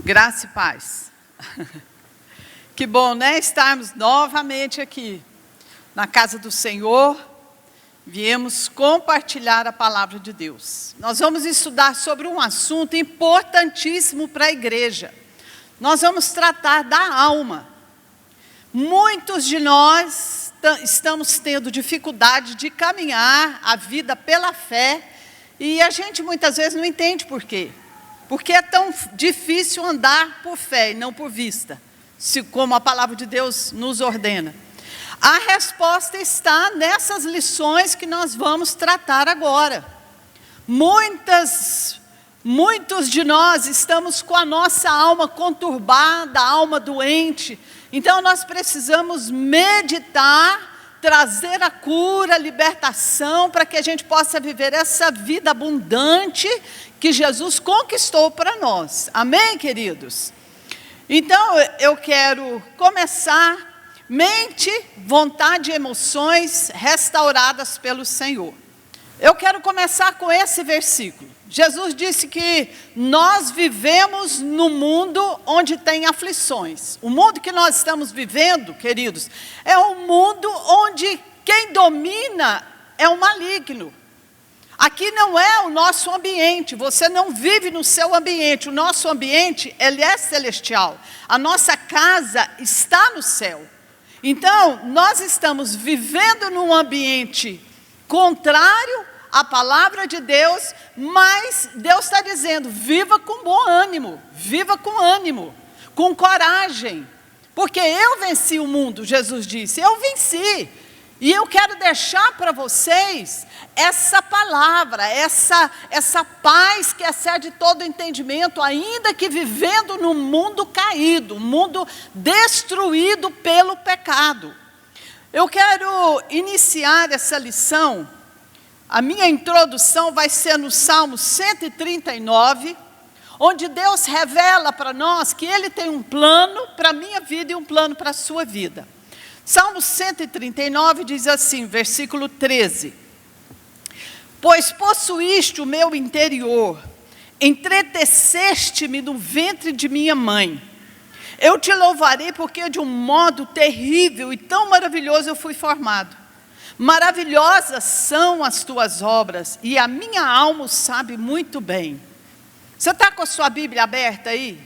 Graça e paz. Que bom, né? Estarmos novamente aqui na casa do Senhor. Viemos compartilhar a palavra de Deus. Nós vamos estudar sobre um assunto importantíssimo para a igreja. Nós vamos tratar da alma. Muitos de nós estamos tendo dificuldade de caminhar a vida pela fé e a gente muitas vezes não entende por quê. Porque é tão difícil andar por fé e não por vista, como a palavra de Deus nos ordena. A resposta está nessas lições que nós vamos tratar agora. Muitos de nós estamos com a nossa alma conturbada, a alma doente. Então nós precisamos meditar, trazer a cura, a libertação, para que a gente possa viver essa vida abundante que Jesus conquistou para nós. Amém, queridos? Então, eu quero começar, mente, vontade e emoções restauradas pelo Senhor. Eu quero começar com esse versículo. Jesus disse que nós vivemos no mundo onde tem aflições. O mundo que nós estamos vivendo, queridos, é um mundo onde quem domina é o maligno. Aqui não é o nosso ambiente, você não vive no seu ambiente, o nosso ambiente, ele é celestial, a nossa casa está no céu. Então, nós estamos vivendo num ambiente contrário à palavra de Deus, mas Deus está dizendo, viva com bom ânimo, com coragem, porque eu venci o mundo, Jesus disse, eu venci. E eu quero deixar para vocês essa palavra, essa paz que excede todo entendimento, ainda que vivendo num mundo caído, um mundo destruído pelo pecado. Eu quero iniciar essa lição, a minha introdução vai ser no Salmo 139, onde Deus revela para nós que Ele tem um plano para a minha vida e um plano para a sua vida. Salmo 139 diz assim, versículo 13. Pois possuíste o meu interior, entreteceste-me no ventre de minha mãe. Eu te louvarei porque de um modo terrível e tão maravilhoso eu fui formado. Maravilhosas são as tuas obras e a minha alma o sabe muito bem. Você está com a sua Bíblia aberta aí?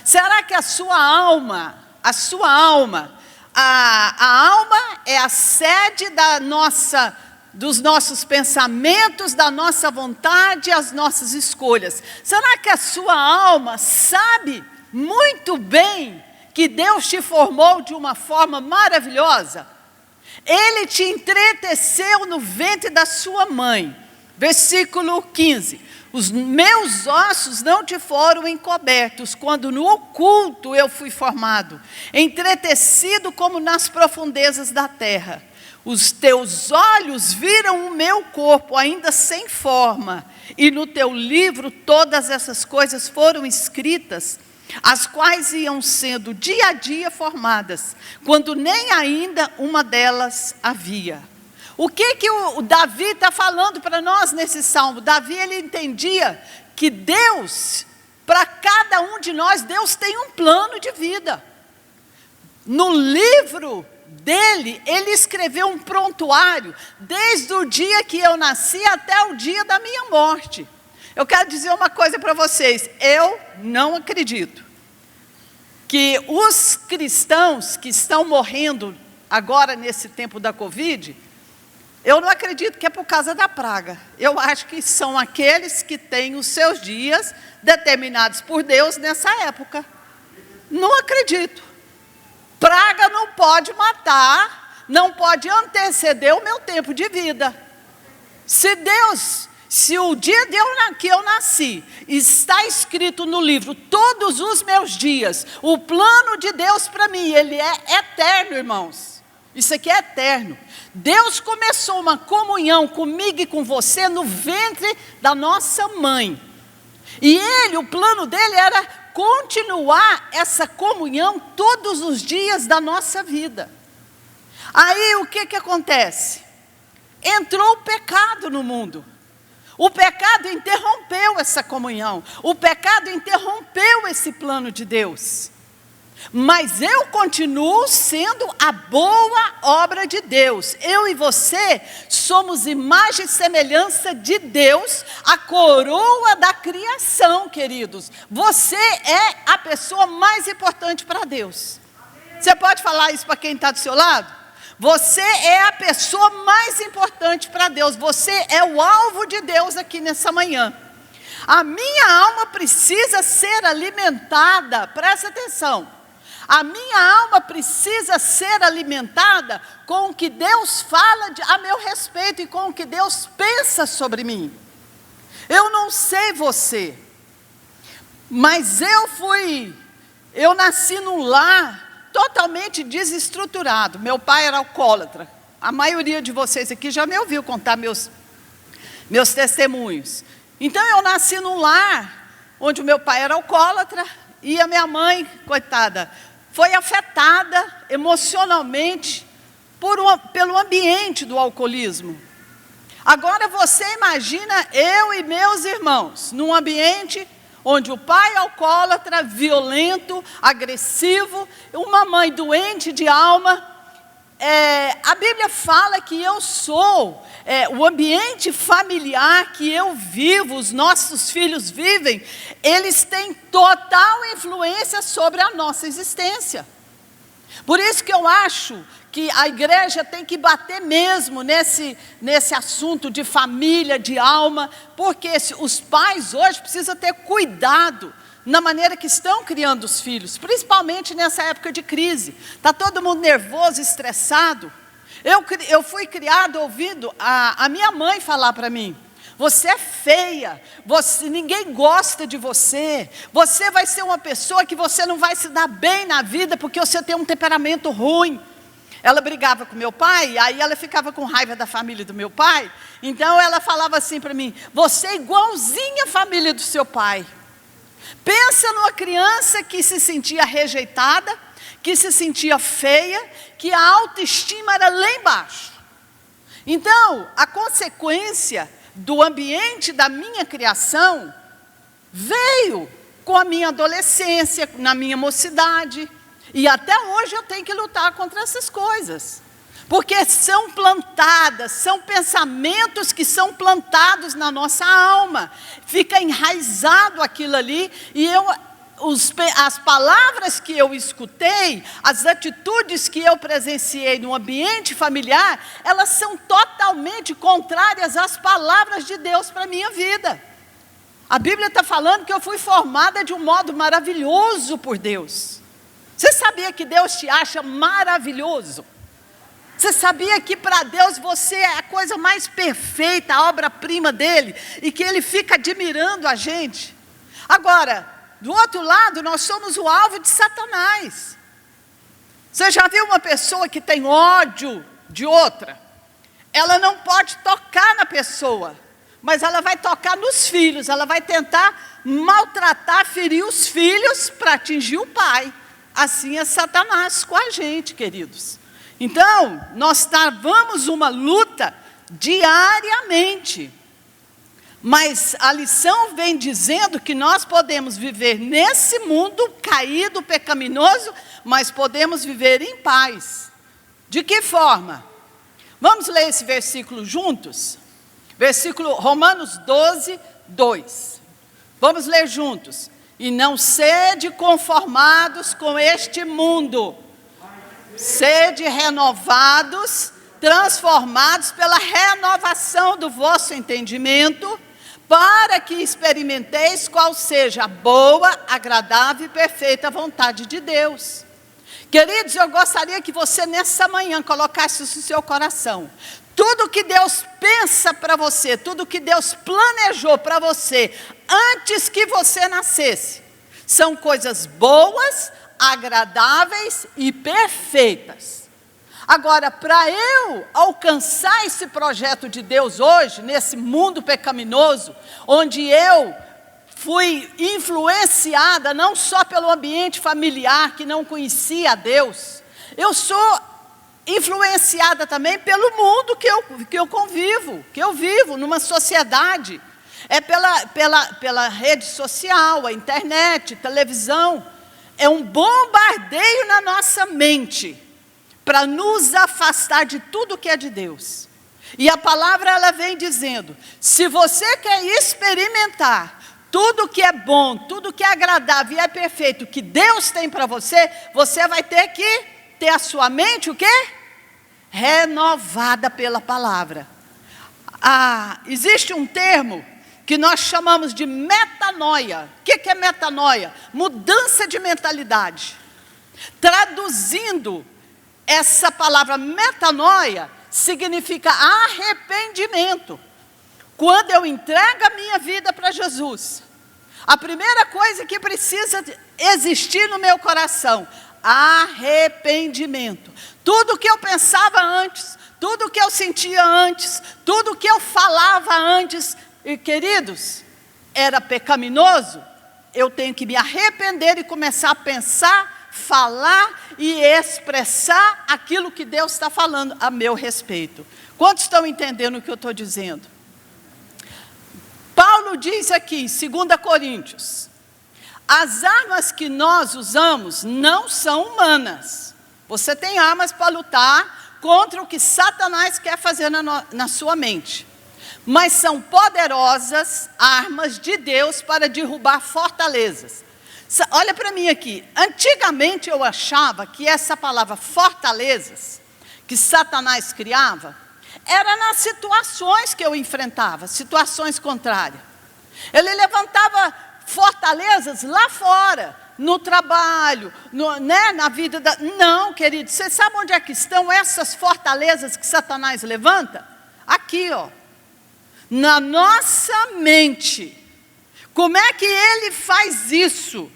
Será que a alma é a sede dos nossos pensamentos, da nossa vontade, as nossas escolhas? Será que a sua alma sabe muito bem que Deus te formou de uma forma maravilhosa? Ele te entreteceu no ventre da sua mãe. Versículo 15. Os meus ossos não te foram encobertos, quando no oculto eu fui formado, entretecido como nas profundezas da terra. Os teus olhos viram o meu corpo ainda sem forma, e no teu livro todas essas coisas foram escritas, as quais iam sendo dia a dia formadas, quando nem ainda uma delas havia. O que o Davi está falando para nós nesse salmo? Davi, ele entendia que Deus, para cada um de nós, Deus tem um plano de vida. No livro dele, ele escreveu um prontuário, desde o dia que eu nasci até o dia da minha morte. Eu quero dizer uma coisa para vocês, eu não acredito que os cristãos que estão morrendo agora nesse tempo da Covid, eu não acredito que é por causa da praga. Eu acho que são aqueles que têm os seus dias determinados por Deus nessa época. Não acredito. Praga não pode matar, não pode anteceder o meu tempo de vida. Se o dia que eu nasci está escrito no livro, todos os meus dias, o plano de Deus para mim, ele é eterno, irmãos. Isso aqui é eterno. Deus começou uma comunhão comigo e com você no ventre da nossa mãe. E o plano dele era continuar essa comunhão todos os dias da nossa vida. Aí o que acontece? Entrou o pecado no mundo. O pecado interrompeu essa comunhão. O pecado interrompeu esse plano de Deus. Mas eu continuo sendo a boa obra de Deus. Eu e você somos imagem e semelhança de Deus, a coroa da criação, queridos. Você é a pessoa mais importante para Deus. Você pode falar isso para quem está do seu lado? Você é a pessoa mais importante para Deus. Você é o alvo de Deus aqui nessa manhã. A minha alma precisa ser alimentada, presta atenção. A minha alma precisa ser alimentada com o que Deus fala a meu respeito e com o que Deus pensa sobre mim. Eu não sei você, mas eu nasci num lar totalmente desestruturado. Meu pai era alcoólatra. A maioria de vocês aqui já me ouviu contar meus testemunhos. Então eu nasci num lar onde o meu pai era alcoólatra e a minha mãe, coitada, foi afetada emocionalmente pelo ambiente do alcoolismo. Agora você imagina eu e meus irmãos num ambiente onde o pai é alcoólatra, violento, agressivo, uma mãe doente de alma. A Bíblia fala que eu sou o ambiente familiar que eu vivo, os nossos filhos vivem, eles têm total influência sobre a nossa existência. Por isso que eu acho que a igreja tem que bater mesmo nesse assunto de família, de alma, porque os pais hoje precisam ter cuidado na maneira que estão criando os filhos, principalmente nessa época de crise. Está todo mundo nervoso, estressado. Eu fui criado ouvindo a minha mãe falar para mim: você é feia, ninguém gosta de você, você vai ser uma pessoa que você não vai se dar bem na vida porque você tem um temperamento ruim. Ela brigava com meu pai, aí ela ficava com raiva da família do meu pai, então ela falava assim para mim: você é igualzinha à família do seu pai. Pensa numa criança que se sentia rejeitada, que se sentia feia, que a autoestima era lá embaixo. Então, a consequência do ambiente da minha criação veio com a minha adolescência, na minha mocidade. E até hoje eu tenho que lutar contra essas coisas. Porque são pensamentos que são plantados na nossa alma. Fica enraizado aquilo ali e as palavras que eu escutei, as atitudes que eu presenciei no ambiente familiar, elas são totalmente contrárias às palavras de Deus para a minha vida. A Bíblia está falando que eu fui formada de um modo maravilhoso por Deus. Você sabia que Deus te acha maravilhoso? Você sabia que para Deus você é a coisa mais perfeita, a obra-prima dele, e que ele fica admirando a gente? Agora, do outro lado, nós somos o alvo de Satanás. Você já viu uma pessoa que tem ódio de outra? Ela não pode tocar na pessoa, mas ela vai tocar nos filhos, ela vai tentar maltratar, ferir os filhos para atingir o pai. Assim é Satanás com a gente, queridos. Então, nós travamos uma luta diariamente. Mas a lição vem dizendo que nós podemos viver nesse mundo caído, pecaminoso, mas podemos viver em paz. De que forma? Vamos ler esse versículo juntos? Romanos 12, 2. Vamos ler juntos. E não sede conformados com este mundo, sede renovados, transformados pela renovação do vosso entendimento, para que experimenteis qual seja a boa, agradável e perfeita vontade de Deus. Queridos, eu gostaria que você nessa manhã colocasse isso no seu coração. Tudo que Deus pensa para você, tudo que Deus planejou para você, antes que você nascesse, são coisas boas, agradáveis e perfeitas. Agora, para eu alcançar esse projeto de Deus hoje, nesse mundo pecaminoso, onde eu fui influenciada não só pelo ambiente familiar, que não conhecia a Deus, eu sou influenciada também pelo mundo que eu convivo, que eu vivo numa sociedade. é pela rede social, a internet, televisão. É um bombardeio na nossa mente para nos afastar de tudo que é de Deus. E a palavra, ela vem dizendo, se você quer experimentar tudo que é bom, tudo que é agradável e é perfeito, que Deus tem para você, você vai ter que ter a sua mente, o quê? Renovada pela palavra. Existe um termo que nós chamamos de metanoia. O que é metanoia? Mudança de mentalidade. Traduzindo essa palavra metanoia, significa arrependimento. Quando eu entrego a minha vida para Jesus, a primeira coisa que precisa existir no meu coração, arrependimento. Tudo que eu pensava antes, tudo que eu sentia antes, tudo que eu falava antes, e queridos, era pecaminoso, eu tenho que me arrepender e começar a pensar, falar e expressar aquilo que Deus está falando a meu respeito. Quantos estão entendendo o que eu estou dizendo? Paulo diz aqui em 2 Coríntios, as armas que nós usamos não são humanas. Você tem armas para lutar contra o que Satanás quer fazer na sua mente. Mas são poderosas armas de Deus para derrubar fortalezas. Olha para mim aqui, antigamente eu achava que essa palavra fortalezas, que Satanás criava, era nas situações que eu enfrentava, situações contrárias. Ele levantava fortalezas lá fora, no trabalho, na vida da... Não, querido, você sabe onde é que estão essas fortalezas que Satanás levanta? Aqui, ó. Na nossa mente. Como é que ele faz isso?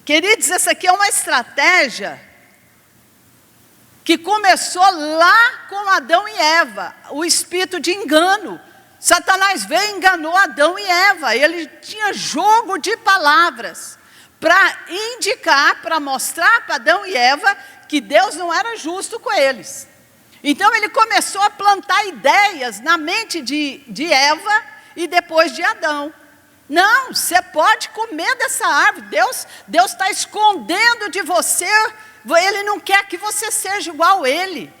Queridos, essa aqui é uma estratégia que começou lá com Adão e Eva, o espírito de engano. Satanás veio e enganou Adão e Eva. Ele tinha jogo de palavras para indicar, para mostrar para Adão e Eva que Deus não era justo com eles. Então ele começou a plantar ideias na mente de Eva e depois de Adão. Não, você pode comer dessa árvore. Deus está escondendo de você. Ele não quer que você seja igual a ele.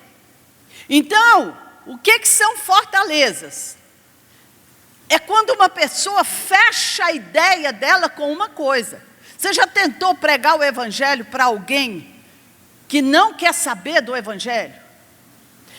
Então, o que são fortalezas? É quando uma pessoa fecha a ideia dela com uma coisa. Você já tentou pregar o evangelho para alguém que não quer saber do evangelho?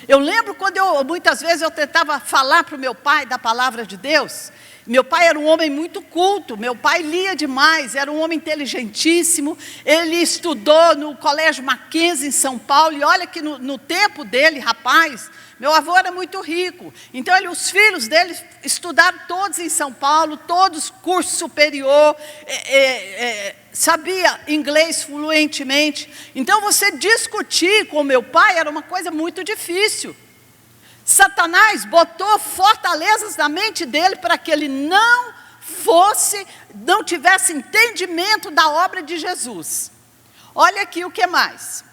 Eu lembro quando muitas vezes eu tentava falar para o meu pai da palavra de Deus. Meu pai era um homem muito culto, meu pai lia demais, era um homem inteligentíssimo. Ele estudou no Colégio Mackenzie em São Paulo, e olha que no tempo dele, rapaz, meu avô era muito rico. Então os filhos dele estudaram todos em São Paulo, todos curso superior, sabia inglês fluentemente. Então você discutir com meu pai era uma coisa muito difícil. Satanás botou fortalezas na mente dele para que ele não tivesse entendimento da obra de Jesus. Olha aqui o que mais.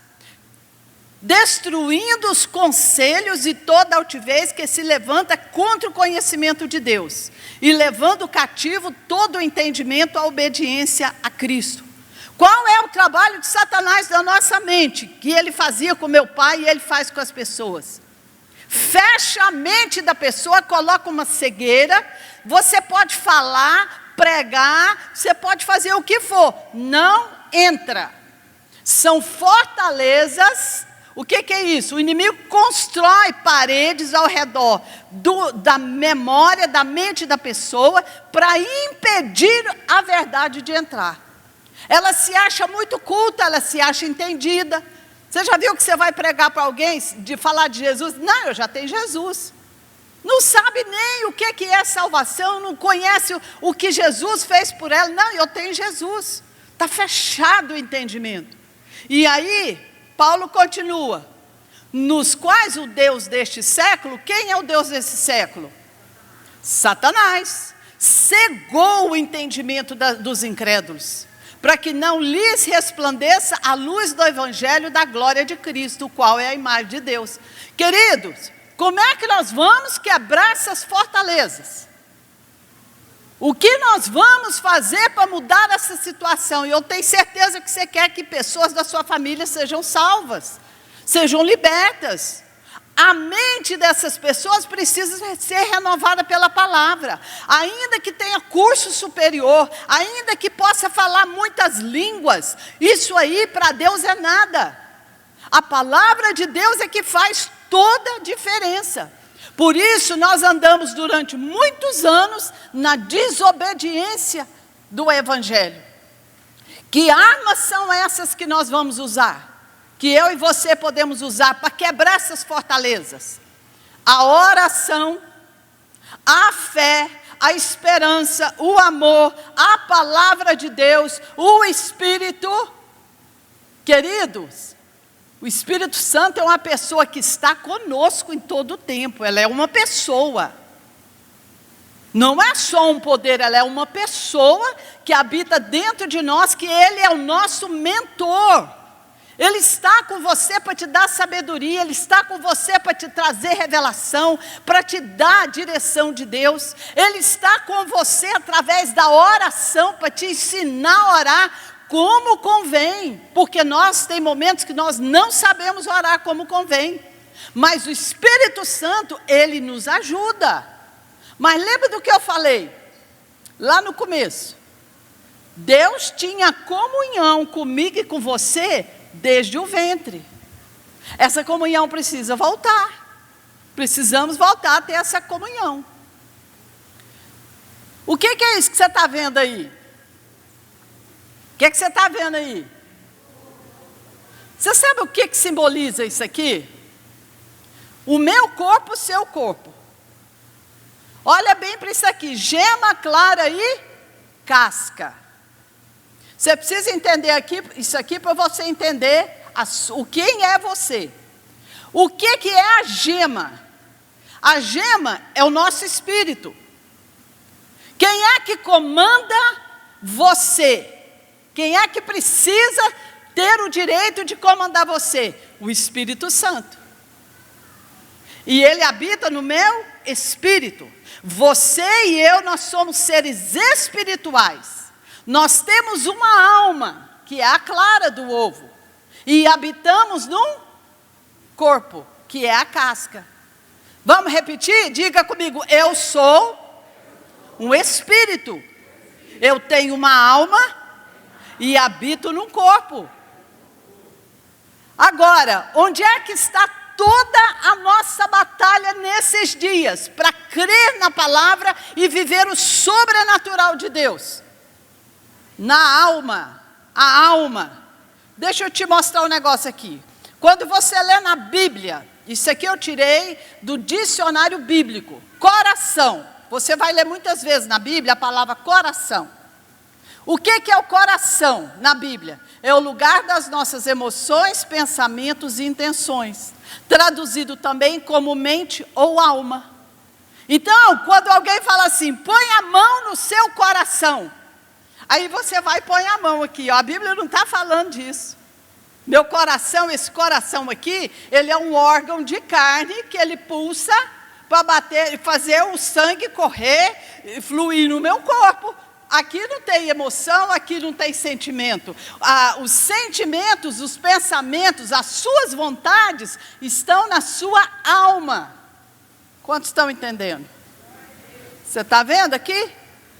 Destruindo os conselhos e toda altivez que se levanta contra o conhecimento de Deus, e levando cativo todo o entendimento à obediência a Cristo. Qual é o trabalho de Satanás na nossa mente, que ele fazia com meu pai e ele faz com as pessoas? Fecha a mente da pessoa, coloca uma cegueira. Você pode falar, pregar, você pode fazer o que for, não entra. São fortalezas. O que é isso? O inimigo constrói paredes ao redor da memória, da mente da pessoa, para impedir a verdade de entrar. Ela se acha muito culta, ela se acha entendida. Você já viu que você vai pregar para alguém, de falar de Jesus? Não, eu já tenho Jesus. Não sabe nem o que é salvação, não conhece o que Jesus fez por ela. Não, eu tenho Jesus. Está fechado o entendimento. E aí, Paulo continua. Nos quais o Deus deste século, quem é o Deus desse século? Satanás. Cegou o entendimento dos incrédulos, para que não lhes resplandeça a luz do evangelho da glória de Cristo, o qual é a imagem de Deus. Queridos, como é que nós vamos quebrar essas fortalezas? O que nós vamos fazer para mudar essa situação? E eu tenho certeza que você quer que pessoas da sua família sejam salvas, sejam libertas. A mente dessas pessoas precisa ser renovada pela palavra. Ainda que tenha curso superior, ainda que possa falar muitas línguas, isso aí para Deus é nada. A palavra de Deus é que faz toda a diferença. Por isso nós andamos durante muitos anos na desobediência do Evangelho. Que armas são essas que nós vamos usar? Que eu e você podemos usar para quebrar essas fortalezas? A oração, a fé, a esperança, o amor, a palavra de Deus, o Espírito. Queridos, o Espírito Santo é uma pessoa que está conosco em todo o tempo. Ela é uma pessoa. Não é só um poder, ela é uma pessoa que habita dentro de nós, que Ele é o nosso mentor. Ele está com você para te dar sabedoria, Ele está com você para te trazer revelação, para te dar a direção de Deus. Ele está com você através da oração, para te ensinar a orar como convém. Porque nós tem momentos que nós não sabemos orar como convém. Mas o Espírito Santo, Ele nos ajuda. Mas lembra do que eu falei lá no começo? Deus tinha comunhão comigo e com você desde o ventre. Essa comunhão precisa voltar. Precisamos voltar a ter essa comunhão. O que é isso que você está vendo aí? O que você está vendo aí? Você sabe o que simboliza isso aqui? O meu corpo, o seu corpo. Olha bem para isso aqui, gema clara e casca. Você precisa entender aqui, isso aqui para você entender quem é você. O que é a gema? A gema é o nosso espírito. Quem é que comanda você? Quem é que precisa ter o direito de comandar você? O Espírito Santo. E Ele habita no meu espírito. Você e eu, nós somos seres espirituais. Nós temos uma alma, que é a clara do ovo. E habitamos num corpo, que é a casca. Vamos repetir? Diga comigo, eu sou um espírito. Eu tenho uma alma e habito num corpo. Agora, onde é que está toda a nossa batalha nesses dias? Para crer na palavra e viver o sobrenatural de Deus. Na alma, a alma. Deixa eu te mostrar um negócio aqui. Quando você lê na Bíblia, isso aqui eu tirei do dicionário bíblico, coração. Você vai ler muitas vezes na Bíblia a palavra coração. O que é o coração na Bíblia? É o lugar das nossas emoções, pensamentos e intenções. Traduzido também como mente ou alma. Então, quando alguém fala assim, põe a mão no seu coração. Aí você vai e põe a mão aqui, ó. A Bíblia não está falando disso. Meu coração, esse coração aqui, ele é um órgão de carne que ele pulsa para bater, fazer o sangue correr, fluir no meu corpo. Aqui não tem emoção, aqui não tem sentimento. Os sentimentos, os pensamentos, as suas vontades estão na sua alma. Quantos estão entendendo? Você está vendo aqui?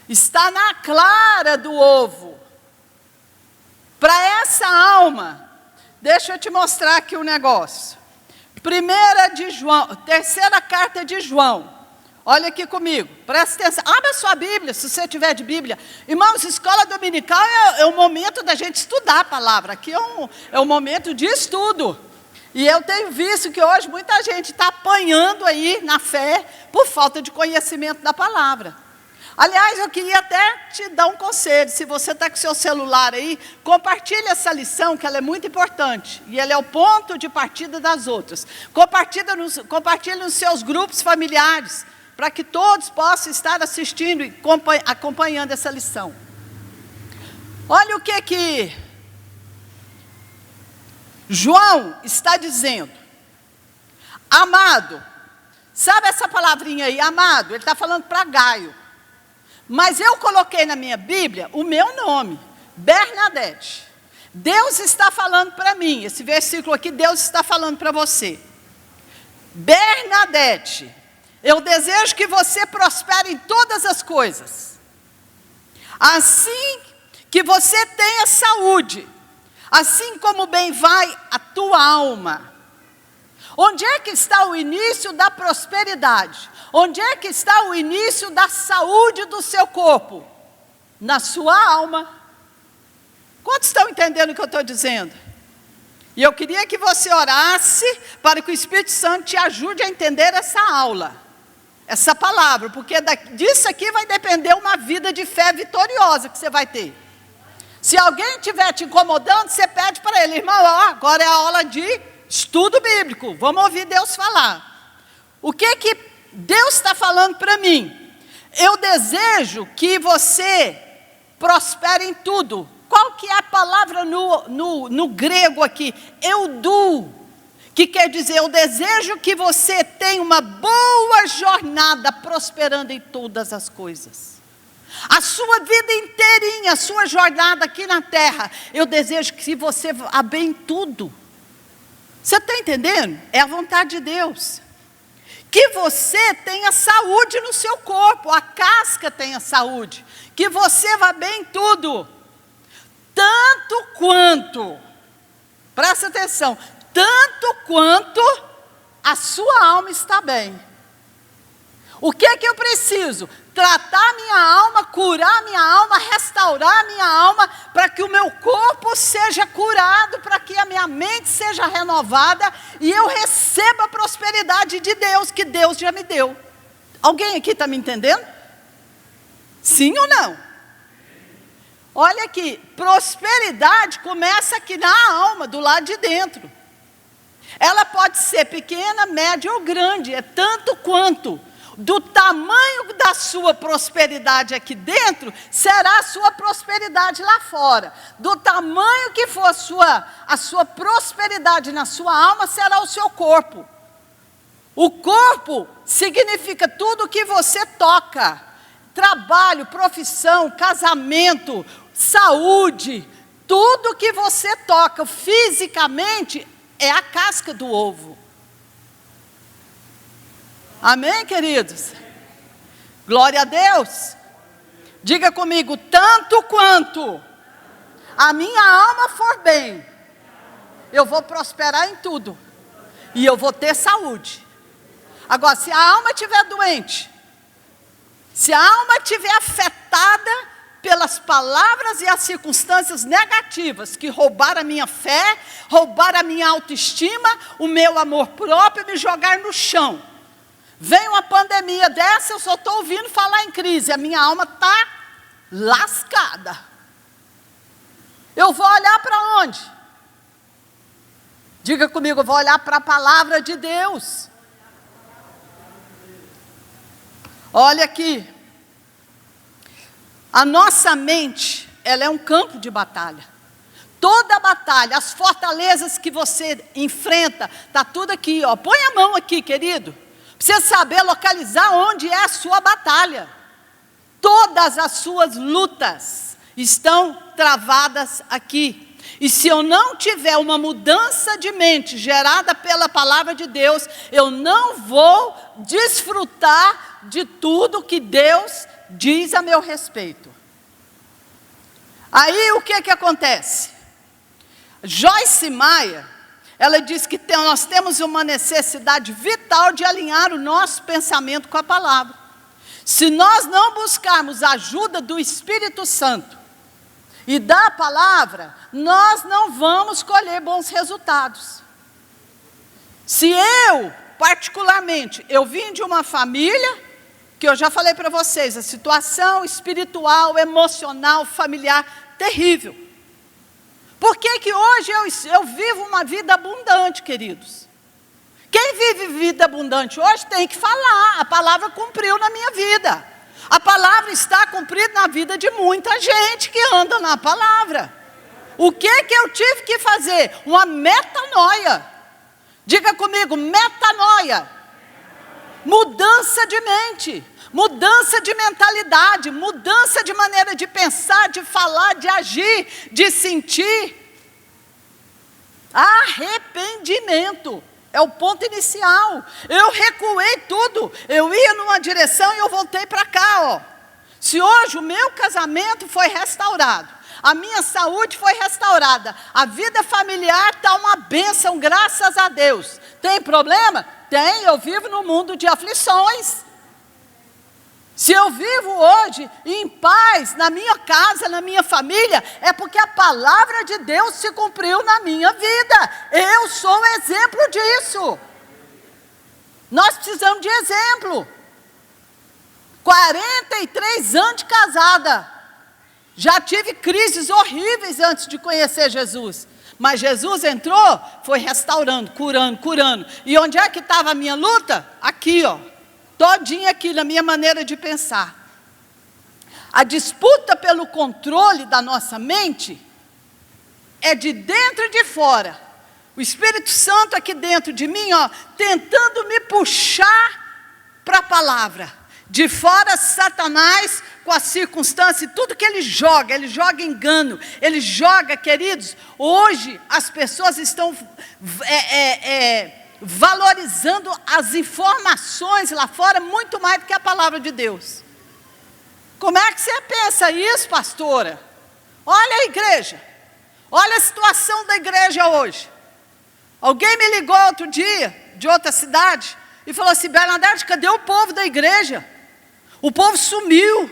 Está na clara do ovo. Para essa alma, deixa eu te mostrar aqui um negócio. Terceira carta de João. Olha aqui comigo, presta atenção. Abra a sua Bíblia, se você tiver de Bíblia. Irmãos, escola dominical é o momento da gente estudar a palavra. Aqui é um momento de estudo. E eu tenho visto que hoje muita gente está apanhando aí na fé por falta de conhecimento da palavra. Aliás, eu queria até te dar um conselho. Se você está com seu celular aí, compartilhe essa lição, que ela é muito importante. E ela é o ponto de partida das outras. Compartilhe nos seus grupos familiares, para que todos possam estar assistindo e acompanhando essa lição. Olha o que João está dizendo. Amado, sabe essa palavrinha aí, amado? Ele está falando para Gaio. Mas eu coloquei na minha Bíblia o meu nome, Bernadette. Deus está falando para mim, esse versículo aqui, Deus está falando para você. Bernadette, eu desejo que você prospere em todas as coisas. Assim que você tenha saúde, assim como bem vai a tua alma. Onde é que está o início da prosperidade? Onde é que está o início da saúde do seu corpo? Na sua alma. Quantos estão entendendo o que eu estou dizendo? E eu queria que você orasse para que o Espírito Santo te ajude a entender essa aula, essa palavra, porque disso aqui vai depender uma vida de fé vitoriosa que você vai ter. Se alguém estiver te incomodando, você pede para ele, irmão, ó, agora é a aula de estudo bíblico, vamos ouvir Deus falar. O que Deus está falando para mim? Eu desejo que você prospere em tudo. Qual que é a palavra no grego aqui? Eudu, que quer dizer, eu desejo que você tenha uma boa jornada prosperando em todas as coisas. A sua vida inteirinha, a sua jornada aqui na terra, eu desejo que você vá bem em tudo. Você está entendendo? É a vontade de Deus. Que você tenha saúde no seu corpo, a casca tenha saúde. Que você vá bem em tudo. Tanto quanto, presta atenção, tanto quanto a sua alma está bem. O que é que eu preciso? Tratar minha alma, curar minha alma, restaurar minha alma, para que o meu corpo seja curado, para que a minha mente seja renovada, e eu receba a prosperidade de Deus, que Deus já me deu. Alguém aqui está me entendendo? Sim ou não? Olha aqui, prosperidade começa aqui na alma, do lado de dentro. Ela pode ser pequena, média ou grande, é tanto quanto. Do tamanho da sua prosperidade aqui dentro, será a sua prosperidade lá fora. Do tamanho que for a sua prosperidade na sua alma, será o seu corpo. O corpo significa tudo que você toca. Trabalho, profissão, casamento, saúde, tudo que você toca fisicamente é a casca do ovo. Amém, queridos? Glória a Deus. Diga comigo, tanto quanto a minha alma for bem, eu vou prosperar em tudo, e eu vou ter saúde. Agora, se a alma estiver doente, se a alma estiver afetada pelas palavras e as circunstâncias negativas que roubaram a minha fé, roubaram a minha autoestima, o meu amor próprio, me jogar no chão. Vem uma pandemia dessa, eu só estou ouvindo falar em crise, a minha alma está lascada. Eu vou olhar para onde? Diga comigo, eu vou olhar para a palavra de Deus. Olha aqui, a nossa mente, ela é um campo de batalha. Toda batalha, as fortalezas que você enfrenta, está tudo aqui, ó. Põe a mão aqui, querido. Precisa saber localizar onde é a sua batalha. Todas as suas lutas estão travadas aqui. E se eu não tiver uma mudança de mente gerada pela palavra de Deus, eu não vou desfrutar de tudo que Deus diz a meu respeito. Aí o que acontece? Joyce Meyer, ela diz que nós temos uma necessidade vital de alinhar o nosso pensamento com a palavra. Se nós não buscarmos a ajuda do Espírito Santo e da palavra, nós não vamos colher bons resultados. Se eu, particularmente, eu vim de uma família, que eu já falei para vocês, a situação espiritual, emocional, familiar, terrível. Por que hoje eu vivo uma vida abundante, queridos? Quem vive vida abundante hoje tem que falar, a palavra cumpriu na minha vida. A palavra está cumprida na vida de muita gente que anda na palavra. O que eu tive que fazer? Uma metanoia. Diga comigo, metanoia. Mudança de mente, mudança de mentalidade, mudança de maneira de pensar, de falar, de agir, de sentir. Arrependimento é o ponto inicial. Eu recuei tudo, eu ia numa direção e eu voltei para cá, ó. Se hoje o meu casamento foi restaurado, a minha saúde foi restaurada, a vida familiar está uma bênção, graças a Deus. Tem problema? Tem, eu vivo num mundo de aflições. Se eu vivo hoje em paz, na minha casa, na minha família, é porque a palavra de Deus se cumpriu na minha vida. Eu sou um exemplo disso. Nós precisamos de exemplo. 43 anos de casada. Já tive crises horríveis antes de conhecer Jesus. Mas Jesus entrou, foi restaurando, curando, curando. E onde é que estava a minha luta? Aqui, ó. Todinha aqui, na minha maneira de pensar. A disputa pelo controle da nossa mente é de dentro e de fora. O Espírito Santo aqui dentro de mim, ó, tentando me puxar para a palavra. De fora, Satanás, com a circunstância, tudo que ele joga engano, ele joga, queridos. Hoje as pessoas estão valorizando as informações lá fora muito mais do que a palavra de Deus. Como é que você pensa isso, pastora? Olha a igreja, olha a situação da igreja hoje. Alguém me ligou outro dia, de outra cidade, e falou assim: Bernadette, cadê o povo da igreja? O povo sumiu,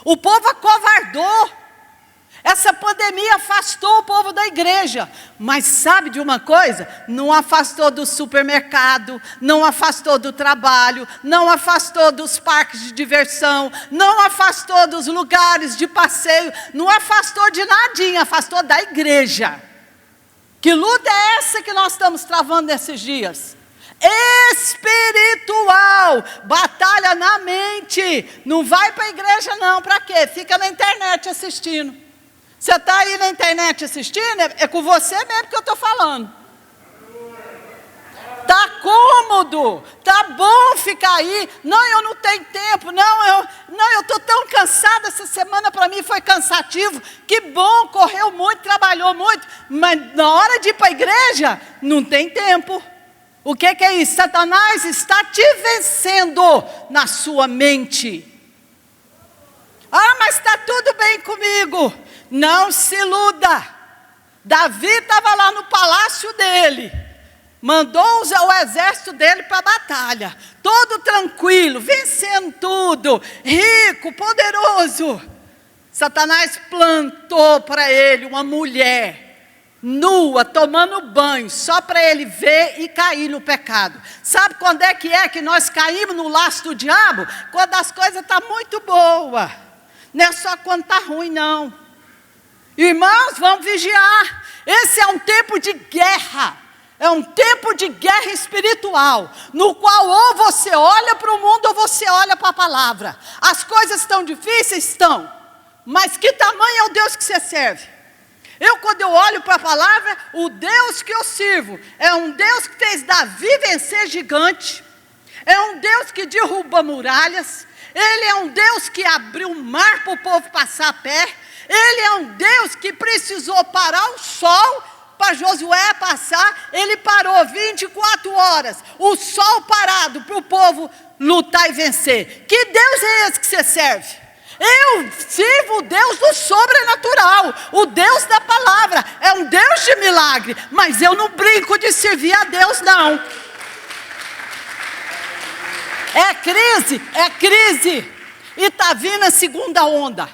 o povo acovardou, essa pandemia afastou o povo da igreja. Mas sabe de uma coisa? Não afastou do supermercado, não afastou do trabalho, não afastou dos parques de diversão, não afastou dos lugares de passeio, não afastou de nadinha, afastou da igreja. Que luta é essa que nós estamos travando nesses dias? Espiritual, batalha na mente. Não vai para a igreja não, para quê? Fica na internet assistindo. Você está aí na internet assistindo, é com você mesmo que eu estou falando. Está cômodo, está bom ficar aí. Não, eu não tenho tempo, eu estou tão cansada, essa semana para mim foi cansativo. Que bom, correu muito, trabalhou muito, mas na hora de ir para a igreja, não tem tempo. O que é isso? Satanás está te vencendo na sua mente. Ah, mas está tudo bem comigo. Não se iluda. Davi estava lá no palácio dele, mandou o exército dele para a batalha, todo tranquilo, vencendo tudo, rico, poderoso. Satanás plantou para ele uma mulher nua, tomando banho, só para ele ver e cair no pecado. Sabe quando é que nós caímos no laço do diabo? Quando as coisas estão muito boas. Não é só quando está ruim, não. Irmãos, vamos vigiar. Esse é um tempo de guerra. É um tempo de guerra espiritual, no qual ou você olha para o mundo ou você olha para a palavra. As coisas estão difíceis? Estão. Mas que tamanho é o Deus que você serve? Quando eu olho para a palavra, o Deus que eu sirvo é um Deus que fez Davi vencer gigante, é um Deus que derruba muralhas, Ele é um Deus que abriu o mar para o povo passar a pé, Ele é um Deus que precisou parar o sol para Josué passar, Ele parou 24 horas, o sol parado para o povo lutar e vencer. Que Deus é esse que você serve? Eu sirvo o Deus do sobrenatural, o Deus da palavra, é um Deus de milagre, mas eu não brinco de servir a Deus, não. É crise, e está vindo a segunda onda.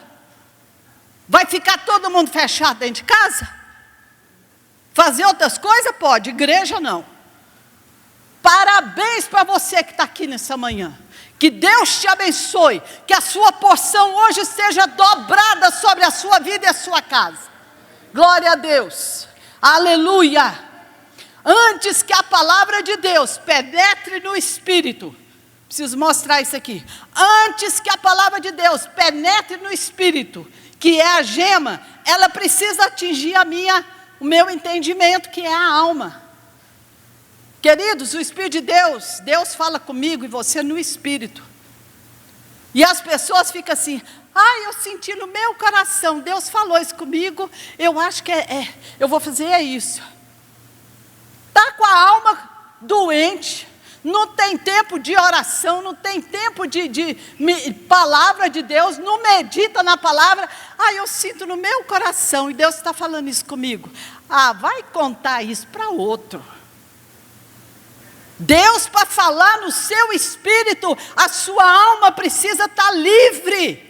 Vai ficar todo mundo fechado dentro de casa? Fazer outras coisas? Pode, igreja não. Parabéns para você que está aqui nessa manhã. Que Deus te abençoe, que a sua porção hoje seja dobrada sobre a sua vida e a sua casa. Glória a Deus, aleluia. Antes que a palavra de Deus penetre no espírito, preciso mostrar isso aqui. Antes que a palavra de Deus penetre no espírito, que é a gema, ela precisa atingir o meu entendimento, que é a alma. Queridos, o Espírito de Deus, Deus fala comigo e você no Espírito. E as pessoas ficam assim, eu senti no meu coração, Deus falou isso comigo, eu acho que eu vou fazer isso. Está com a alma doente, não tem tempo de oração, não tem tempo de palavra de Deus, não medita na palavra. Eu sinto no meu coração, e Deus está falando isso comigo. Vai contar isso para outro. Deus, para falar no seu espírito, a sua alma precisa estar livre.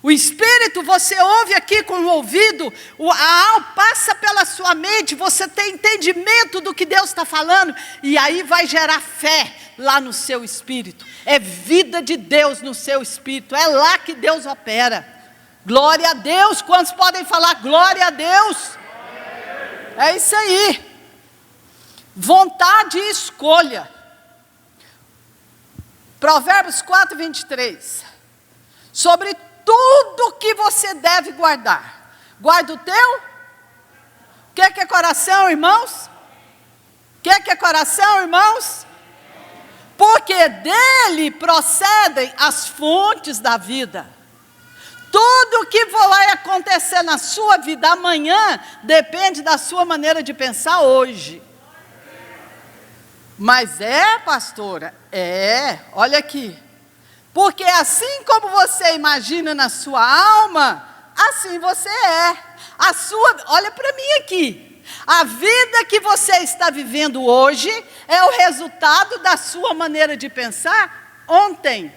O espírito você ouve aqui com o ouvido, a alma passa pela sua mente, você tem entendimento do que Deus está falando, e aí vai gerar fé lá no seu espírito. É vida de Deus no seu espírito, é lá que Deus opera. Glória a Deus, quantos podem falar glória a Deus? É isso aí. Vontade e escolha. Provérbios 4, 23. Sobre tudo que você deve guardar. Guarda o teu? O que é coração, irmãos? O que é coração, irmãos? Porque dele procedem as fontes da vida. Tudo o que vai acontecer na sua vida amanhã depende da sua maneira de pensar hoje. Mas pastora, olha aqui. Porque assim como você imagina na sua alma, assim você é. Olha para mim aqui. A vida que você está vivendo hoje é o resultado da sua maneira de pensar ontem.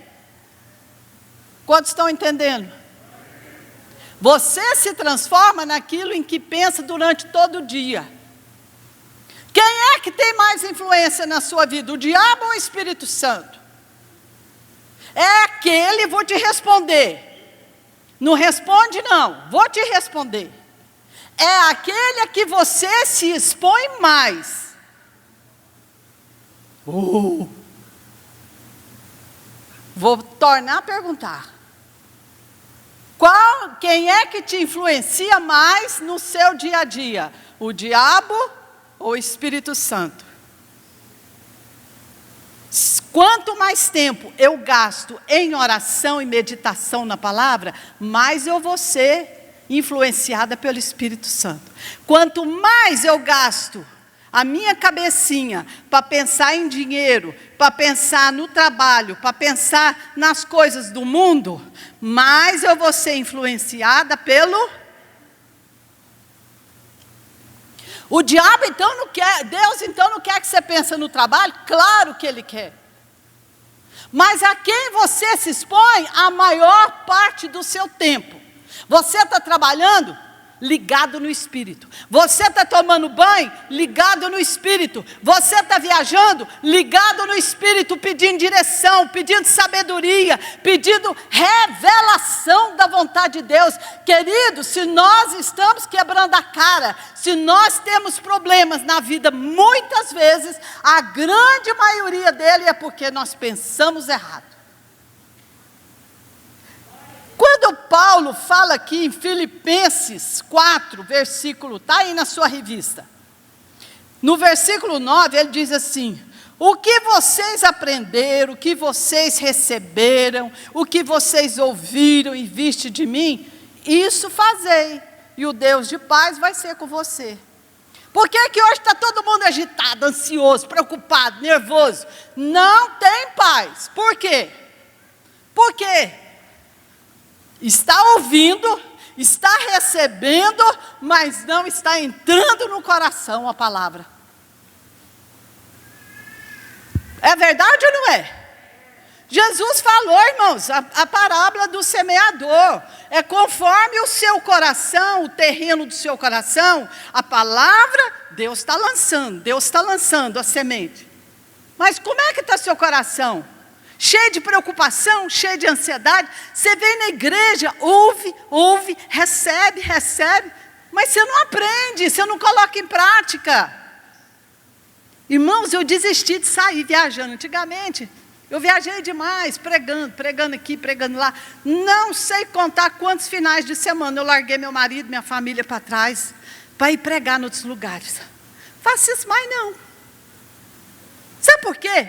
Quantos estão entendendo? Você se transforma naquilo em que pensa durante todo o dia. Quem é que tem mais influência na sua vida, o diabo ou o Espírito Santo? É aquele, vou te responder. Não responde não, vou te responder. É aquele a que você se expõe mais. Vou tornar a perguntar. Quem é que te influencia mais no seu dia a dia? O diabo ou o Espírito Santo? Quanto mais tempo eu gasto em oração e meditação na palavra, mais eu vou ser influenciada pelo Espírito Santo. Quanto mais eu gasto a minha cabecinha para pensar em dinheiro, para pensar no trabalho, para pensar nas coisas do mundo, mais eu vou ser influenciada pelo... O diabo então não quer, Deus então não quer que você pense no trabalho? Claro que Ele quer. Mas a quem você se expõe a maior parte do seu tempo? Você está trabalhando? Ligado no Espírito. Você está tomando banho? Ligado no Espírito. Você está viajando? Ligado no Espírito, pedindo direção, pedindo sabedoria, pedindo revelação da vontade de Deus. Querido, se nós estamos quebrando a cara, se nós temos problemas na vida, muitas vezes, a grande maioria dele é porque nós pensamos errado. Quando Paulo fala aqui em Filipenses 4, versículo, está aí na sua revista. No versículo 9, ele diz assim: o que vocês aprenderam, o que vocês receberam, o que vocês ouviram e viste de mim, isso fazei, e o Deus de paz vai ser com você. Por que que hoje está todo mundo agitado, ansioso, preocupado, nervoso? Não tem paz. Por quê? Por quê? Está ouvindo, está recebendo, mas não está entrando no coração a palavra. É verdade ou não é? Jesus falou, irmãos, a parábola do semeador. É conforme o seu coração, o terreno do seu coração, a palavra, Deus está lançando a semente. Mas como é que está seu coração? Cheio de preocupação, cheio de ansiedade. Você vem na igreja, ouve, recebe, mas você não aprende, você não coloca em prática. Irmãos, eu desisti de sair viajando. Antigamente, eu viajei demais, pregando aqui, pregando lá. Não sei contar quantos finais de semana eu larguei meu marido, minha família para trás, para ir pregar em outros lugares. Faço isso mais não. Sabe por quê?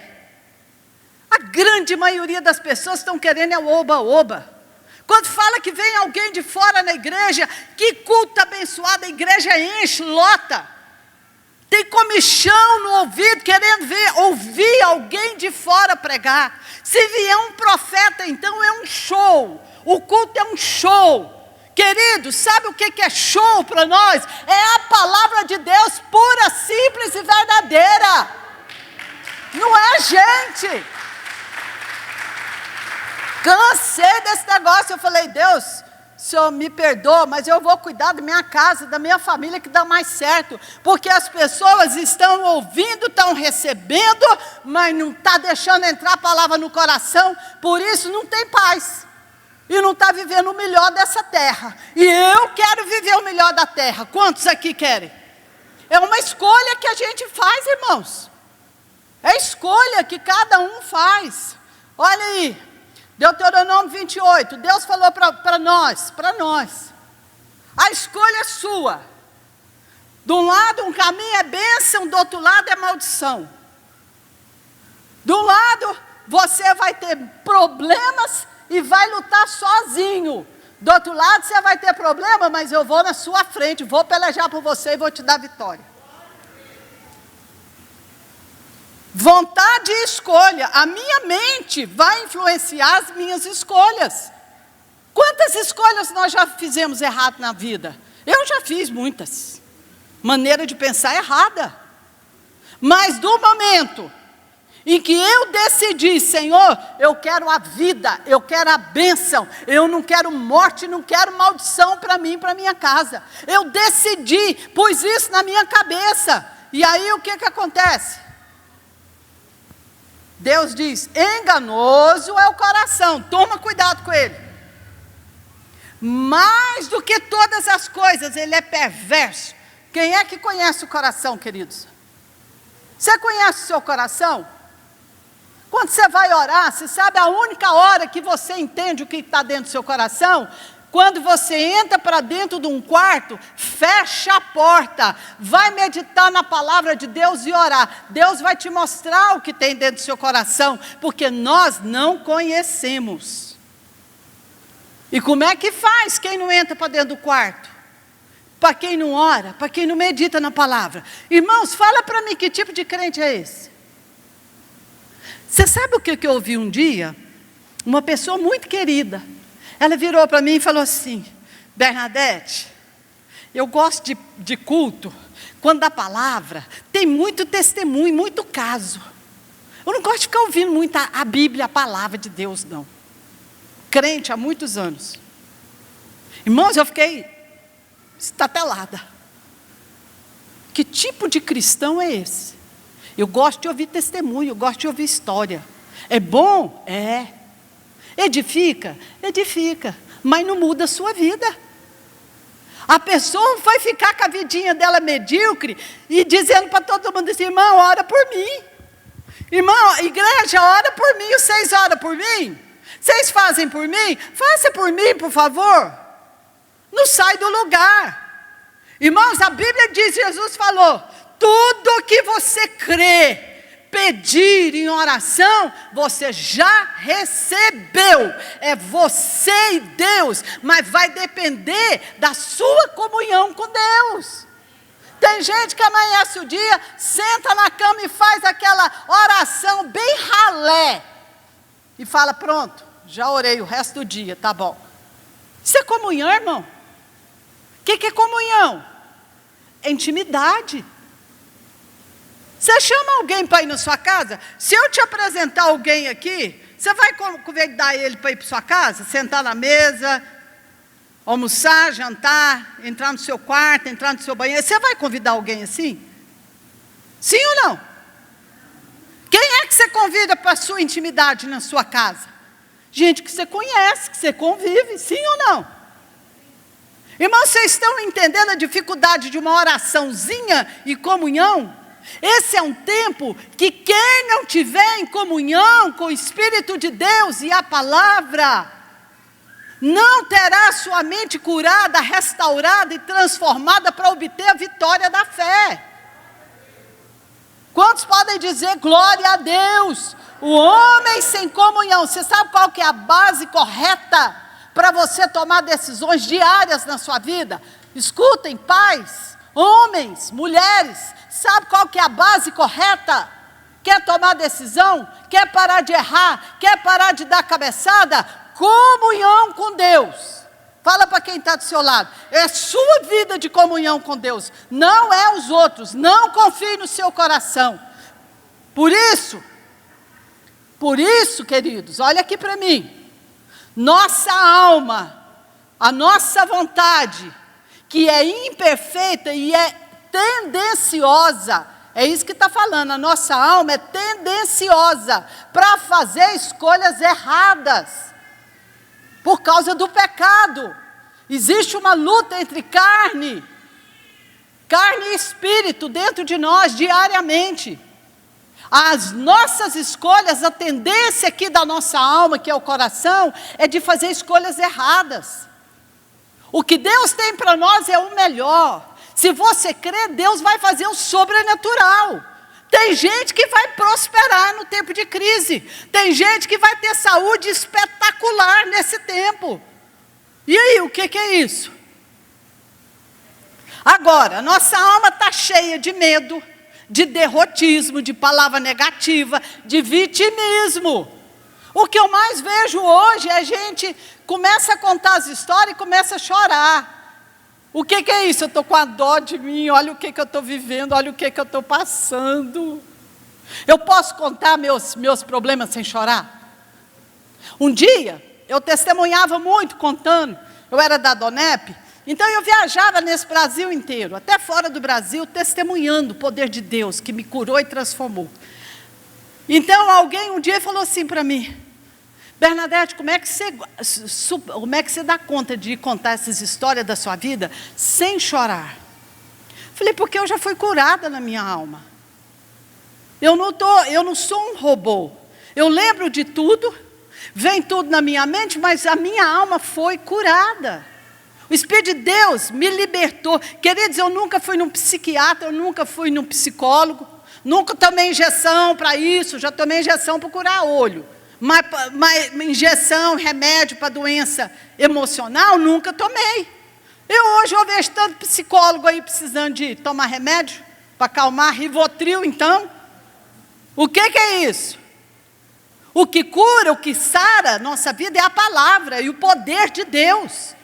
A grande maioria das pessoas estão querendo é o oba-oba. Quando fala que vem alguém de fora na igreja, que culto abençoado, a igreja enche, lota. Tem comichão no ouvido, querendo ouvir alguém de fora pregar. Se vier um profeta, então é um show. O culto é um show. Querido, sabe o que é show para nós? É a palavra de Deus pura, simples e verdadeira. Não é gente. Cansei desse negócio. Eu falei, Deus, o Senhor me perdoa, mas eu vou cuidar da minha casa, da minha família, que dá mais certo. Porque as pessoas estão ouvindo, estão recebendo, mas não está deixando entrar a palavra no coração. Por isso não tem paz. E não está vivendo o melhor dessa terra. E eu quero viver o melhor da terra. Quantos aqui querem? É uma escolha que a gente faz, irmãos. É escolha que cada um faz. Olha aí, Deuteronômio 28. Deus falou para nós. A escolha é sua. De um lado um caminho é bênção, do outro lado é maldição. De um lado você vai ter problemas e vai lutar sozinho. Do outro lado você vai ter problema, mas eu vou na sua frente, vou pelejar por você e vou te dar vitória. Vontade e escolha. A minha mente vai influenciar as minhas escolhas. Quantas escolhas nós já fizemos errado na vida? Eu já fiz muitas. Maneira de pensar errada. Mas do momento em que eu decidi, Senhor, eu quero a vida, eu quero a bênção, eu não quero morte, não quero maldição para mim, para minha casa. Eu decidi, pus isso na minha cabeça. E aí o que acontece? Deus diz, enganoso é o coração, toma cuidado com ele. Mais do que todas as coisas, ele é perverso. Quem é que conhece o coração, queridos? Você conhece o seu coração? Quando você vai orar, você sabe a única hora que você entende o que está dentro do seu coração? Quando você entra para dentro de um quarto, fecha a porta, vai meditar na palavra de Deus e orar. Deus vai te mostrar o que tem dentro do seu coração, porque nós não conhecemos. E como é que faz quem não entra para dentro do quarto? Para quem não ora, para quem não medita na palavra. Irmãos, fala para mim, que tipo de crente é esse? Você sabe o que eu ouvi um dia? Uma pessoa muito querida. Ela virou para mim e falou assim, Bernadette, eu gosto de culto, quando a palavra tem muito testemunho, muito caso. Eu não gosto de ficar ouvindo muito a Bíblia, a palavra de Deus, não. Crente há muitos anos. Irmãos, eu fiquei estatelada. Que tipo de cristão é esse? Eu gosto de ouvir testemunho, eu gosto de ouvir história. É bom? É. Edifica? Edifica. Mas não muda a sua vida. A pessoa vai ficar com a vidinha dela medíocre e dizendo para todo mundo assim, irmão, ora por mim. Irmão, igreja, ora por mim. Vocês oram por mim? Vocês fazem por mim? Faça por mim, por favor. Não sai do lugar. Irmãos, a Bíblia diz, Jesus falou, tudo que você crê, pedir em oração, você já recebeu. É você e Deus, mas vai depender da sua comunhão com Deus. Tem gente que amanhece o dia, senta na cama e faz aquela oração bem ralé. E fala, pronto, já orei o resto do dia, tá bom. Isso é comunhão, irmão? O que é comunhão? É intimidade. Você chama alguém para ir na sua casa? Se eu te apresentar alguém aqui, você vai convidar ele para ir para sua casa? Sentar na mesa, almoçar, jantar, entrar no seu quarto, entrar no seu banheiro. Você vai convidar alguém assim? Sim ou não? Quem é que você convida para a sua intimidade na sua casa? Gente que você conhece, que você convive, sim ou não? Irmãos, vocês estão entendendo a dificuldade de uma oraçãozinha e comunhão? Esse é um tempo que quem não tiver em comunhão com o Espírito de Deus e a palavra, não terá sua mente curada, restaurada e transformada para obter a vitória da fé. Quantos podem dizer glória a Deus? O homem sem comunhão. Você sabe qual que é a base correta para você tomar decisões diárias na sua vida? Escutem, pais, homens, mulheres, sabe qual que é a base correta? Quer tomar decisão? Quer parar de errar? Quer parar de dar cabeçada? Comunhão com Deus. Fala para quem está do seu lado. É sua vida de comunhão com Deus. Não é os outros. Não confie no seu coração. Por isso, queridos, olha aqui para mim. Nossa alma, a nossa vontade, que é imperfeita e é tendenciosa, é isso que está falando, a nossa alma é tendenciosa para fazer escolhas erradas, por causa do pecado. Existe uma luta entre carne e espírito dentro de nós, diariamente. As nossas escolhas, a tendência aqui da nossa alma, que é o coração, é de fazer escolhas erradas. O que Deus tem para nós é o melhor. Se você crer, Deus vai fazer o sobrenatural. Tem gente que vai prosperar no tempo de crise. Tem gente que vai ter saúde espetacular nesse tempo. E aí, o que é isso? Agora, nossa alma está cheia de medo, de derrotismo, de palavra negativa, de vitimismo. O que eu mais vejo hoje é a gente começa a contar as histórias e começa a chorar. O que é isso? Eu estou com a dó de mim, olha o que eu estou vivendo, olha o que eu estou passando. Eu posso contar meus problemas sem chorar? Um dia, eu testemunhava muito contando, eu era da Donep, então eu viajava nesse Brasil inteiro, até fora do Brasil, testemunhando o poder de Deus, que me curou e transformou. Então alguém um dia falou assim para mim: Bernadette, como é que você dá conta de contar essas histórias da sua vida sem chorar? Falei, porque eu já fui curada na minha alma. Eu não sou um robô. Eu lembro de tudo, vem tudo na minha mente, mas a minha alma foi curada. O Espírito de Deus me libertou. Queridos, eu nunca fui num psiquiatra, eu nunca fui num psicólogo, nunca tomei injeção para isso, já tomei injeção para curar olho. Mas injeção, remédio para doença emocional, nunca tomei. Hoje eu vejo tanto psicólogo aí precisando de tomar remédio para acalmar, Rivotril então. O que é isso? O que cura, o que sara nossa vida é a palavra e o poder de Deus.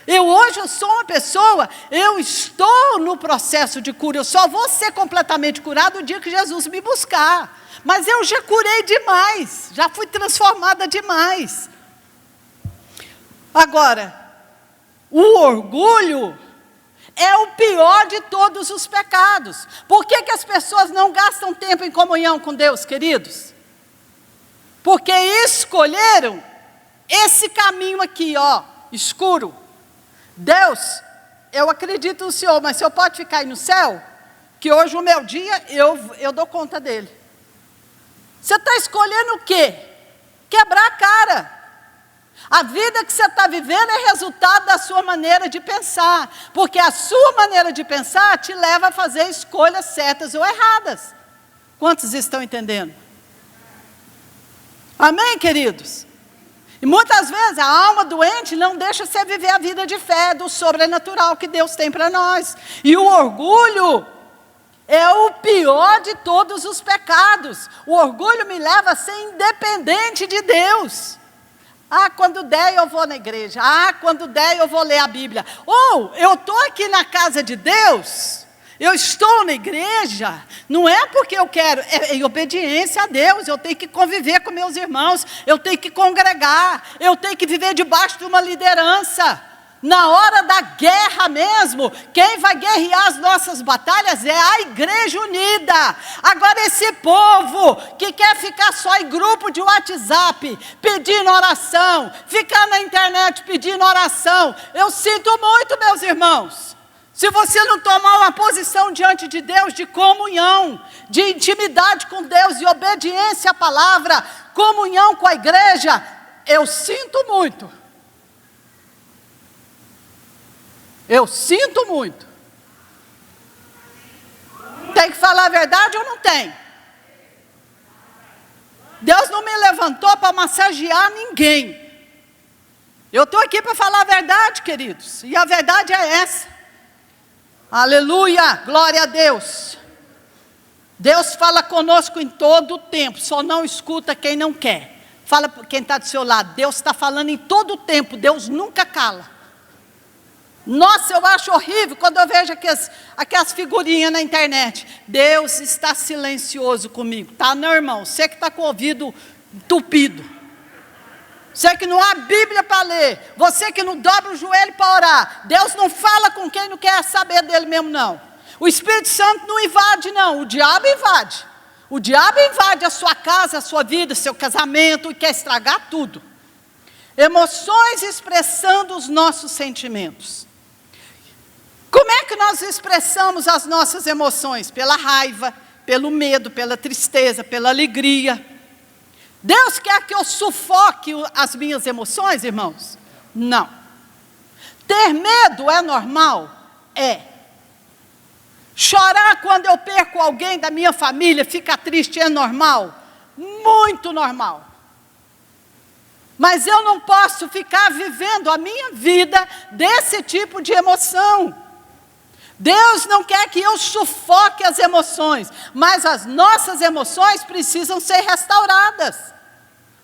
Hoje eu sou uma pessoa, eu estou no processo de cura, eu só vou ser completamente curado o dia que Jesus me buscar. Mas eu já curei demais, já fui transformada demais. Agora, o orgulho é o pior de todos os pecados. Por que as pessoas não gastam tempo em comunhão com Deus, queridos? Porque escolheram esse caminho aqui, ó, escuro. Deus, eu acredito no Senhor, mas o Senhor pode ficar aí no céu? Que hoje o meu dia, eu dou conta dele. Você está escolhendo o quê? Quebrar a cara. A vida que você está vivendo é resultado da sua maneira de pensar. Porque a sua maneira de pensar te leva a fazer escolhas certas ou erradas. Quantos estão entendendo? Amém, queridos? E muitas vezes a alma doente não deixa você viver a vida de fé, do sobrenatural que Deus tem para nós. E o orgulho é o pior de todos os pecados. O orgulho me leva a ser independente de Deus. Quando der eu vou na igreja. Quando der eu vou ler a Bíblia. Eu estou aqui na casa de Deus, eu estou na igreja, não é porque eu quero, é em obediência a Deus. Eu tenho que conviver com meus irmãos, eu tenho que congregar, eu tenho que viver debaixo de uma liderança. Na hora da guerra mesmo, quem vai guerrear as nossas batalhas é a igreja unida. Agora esse povo que quer ficar só em grupo de WhatsApp, pedindo oração, ficar na internet pedindo oração, eu sinto muito, meus irmãos. Se você não tomar uma posição diante de Deus de comunhão, de intimidade com Deus e obediência à palavra, comunhão com a igreja, eu sinto muito. Eu sinto muito. Tem que falar a verdade ou não tem? Deus não me levantou para massagear ninguém. Eu estou aqui para falar a verdade, queridos. E a verdade é essa. Aleluia, glória a Deus. Deus fala conosco em todo o tempo, só não escuta quem não quer. Fala para quem está do seu lado, Deus está falando em todo o tempo, Deus nunca cala. Nossa, eu acho horrível quando eu vejo aquelas figurinhas na internet. Deus está silencioso comigo. Tá, não, irmão? Você que está com o ouvido entupido. Você que não há Bíblia para ler. Você que não dobra o joelho para orar. Deus não fala com quem não quer saber dele mesmo, não. O Espírito Santo não invade, não. O diabo invade. O diabo invade a sua casa, a sua vida, seu casamento e quer estragar tudo. Emoções expressando os nossos sentimentos. Como é que nós expressamos as nossas emoções? Pela raiva, pelo medo, pela tristeza, pela alegria. Deus quer que eu sufoque as minhas emoções, irmãos? Não. Ter medo é normal? É. Chorar quando eu perco alguém da minha família, ficar triste é normal? Muito normal. Mas eu não posso ficar vivendo a minha vida desse tipo de emoção. Deus não quer que eu sufoque as emoções, mas as nossas emoções precisam ser restauradas.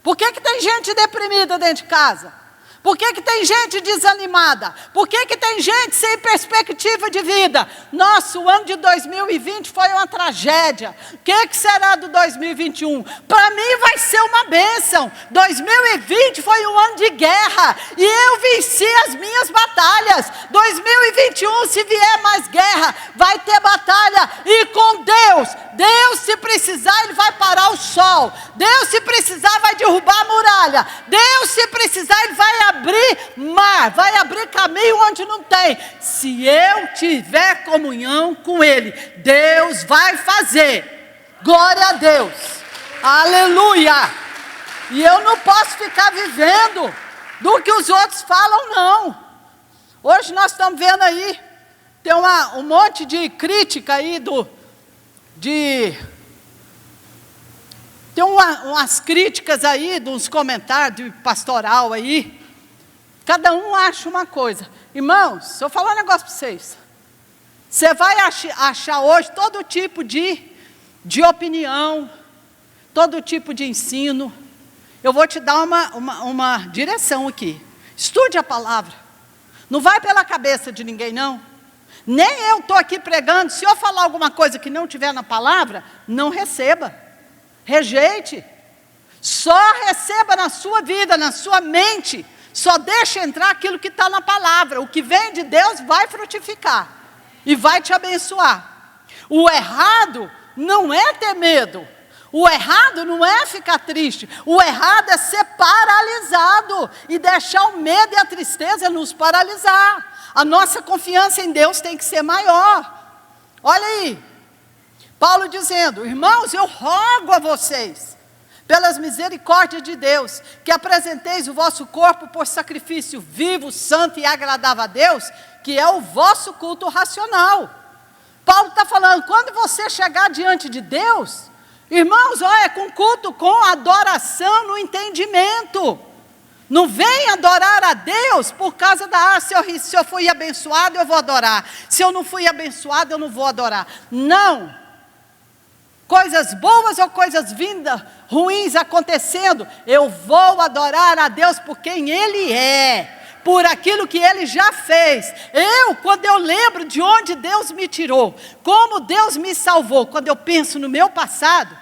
Por que tem gente deprimida dentro de casa? Por que tem gente desanimada? Por que tem gente sem perspectiva de vida? Nossa, o ano de 2020 foi uma tragédia. O que será do 2021? Para mim vai ser uma bênção. 2020 foi um ano de guerra e eu venci as minhas batalhas. 2021, se vier mais guerra, vai ter batalha e com Deus. Deus, se precisar, Ele vai parar o sol. Deus, se precisar, vai derrubar a muralha. Deus, se precisar, Ele vai abrir mar, vai abrir caminho onde não tem. Se eu tiver comunhão com Ele, Deus vai fazer. Glória a Deus. Aleluia. E eu não posso ficar vivendo do que os outros falam, não. Hoje nós estamos vendo aí, tem um monte de crítica aí tem umas críticas aí, uns comentários de pastoral aí. Cada um acha uma coisa. Irmãos, se eu falar um negócio para vocês, você vai achar hoje todo tipo de opinião, todo tipo de ensino. Eu vou te dar uma direção aqui. Estude a palavra. Não vai pela cabeça de ninguém, não. Nem eu estou aqui pregando. Se eu falar alguma coisa que não tiver na palavra, não receba. Rejeite. Só receba na sua vida, na sua mente. Só deixa entrar aquilo que está na palavra. O que vem de Deus vai frutificar. E vai te abençoar. O errado não é ter medo. O errado não é ficar triste. O errado é ser paralisado. E deixar o medo e a tristeza nos paralisar. A nossa confiança em Deus tem que ser maior. Olha aí. Paulo dizendo: irmãos, eu rogo a vocês, pelas misericórdias de Deus, que apresenteis o vosso corpo por sacrifício vivo, santo e agradável a Deus, que é o vosso culto racional. Paulo está falando, quando você chegar diante de Deus, irmãos, olha, com culto, com adoração no entendimento. Não vem adorar a Deus por causa se eu fui abençoado, eu vou adorar. Se eu não fui abençoado, eu não vou adorar. Não. Coisas boas ou coisas ruins acontecendo, eu vou adorar a Deus por quem Ele é, por aquilo que Ele já fez. Quando eu lembro de onde Deus me tirou, como Deus me salvou, quando eu penso no meu passado,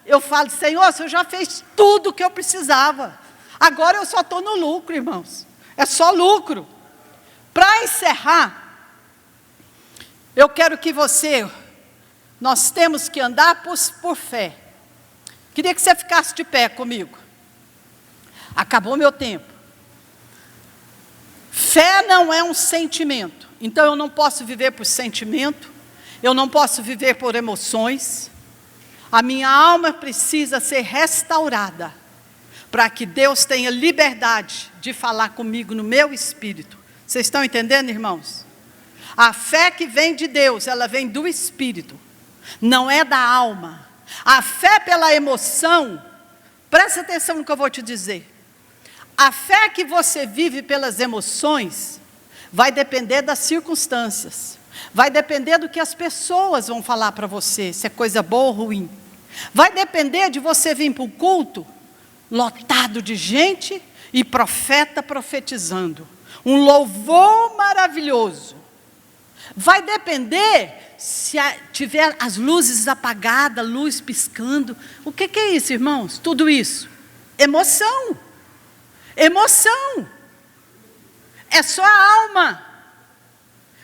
eu falo, Senhor, o Senhor já fez tudo o que eu precisava. Agora eu só estou no lucro, irmãos. É só lucro. Para encerrar, eu quero que nós temos que andar por fé. Queria que você ficasse de pé comigo. Acabou meu tempo. Fé não é um sentimento. Então eu não posso viver por sentimento. Eu não posso viver por emoções. A minha alma precisa ser restaurada, para que Deus tenha liberdade de falar comigo no meu espírito. Vocês estão entendendo, irmãos? A fé que vem de Deus, ela vem do espírito, não é da alma. A fé pela emoção Presta atenção no que eu vou te dizer. A fé que você vive pelas emoções vai depender das circunstâncias. Vai depender do que as pessoas vão falar para você, se é coisa boa ou ruim. Vai depender de você vir para um culto lotado de gente e profeta profetizando. Um louvor maravilhoso. Vai depender se tiver as luzes apagadas, luz piscando. O que é isso, irmãos? Tudo isso. Emoção. Emoção. É só a alma.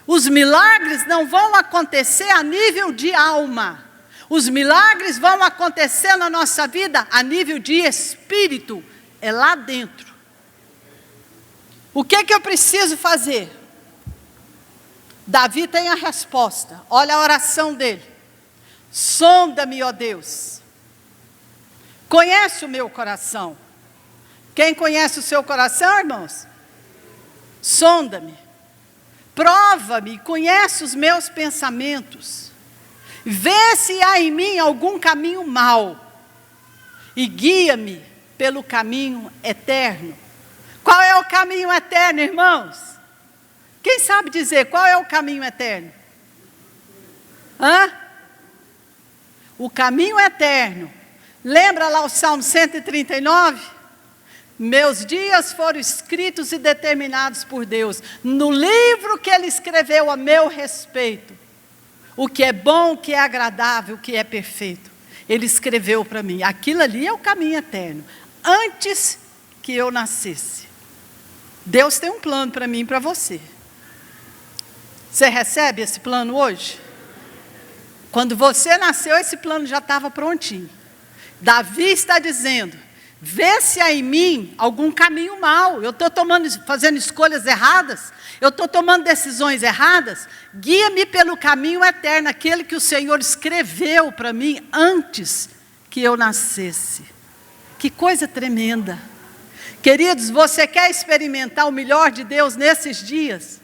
Os milagres não vão acontecer a nível de alma. Os milagres vão acontecer na nossa vida a nível de espírito. É lá dentro. O que eu preciso fazer? Davi tem a resposta. Olha a oração dele. Sonda-me, ó Deus. Conhece o meu coração. Quem conhece o seu coração, irmãos? Sonda-me. Prova-me, conhece os meus pensamentos. Vê se há em mim algum caminho mau. E guia-me pelo caminho eterno. Qual é o caminho eterno, irmãos? Quem sabe dizer qual é o caminho eterno? O caminho eterno. Lembra lá o Salmo 139? Meus dias foram escritos e determinados por Deus. No livro que Ele escreveu a meu respeito. O que é bom, o que é agradável, o que é perfeito. Ele escreveu para mim. Aquilo ali é o caminho eterno. Antes que eu nascesse. Deus tem um plano para mim e para você. Você recebe esse plano hoje? Quando você nasceu, esse plano já estava prontinho. Davi está dizendo, vê se há em mim algum caminho mau. Eu estou fazendo escolhas erradas. Eu estou tomando decisões erradas. Guia-me pelo caminho eterno, aquele que o Senhor escreveu para mim antes que eu nascesse. Que coisa tremenda. Queridos, você quer experimentar o melhor de Deus nesses dias?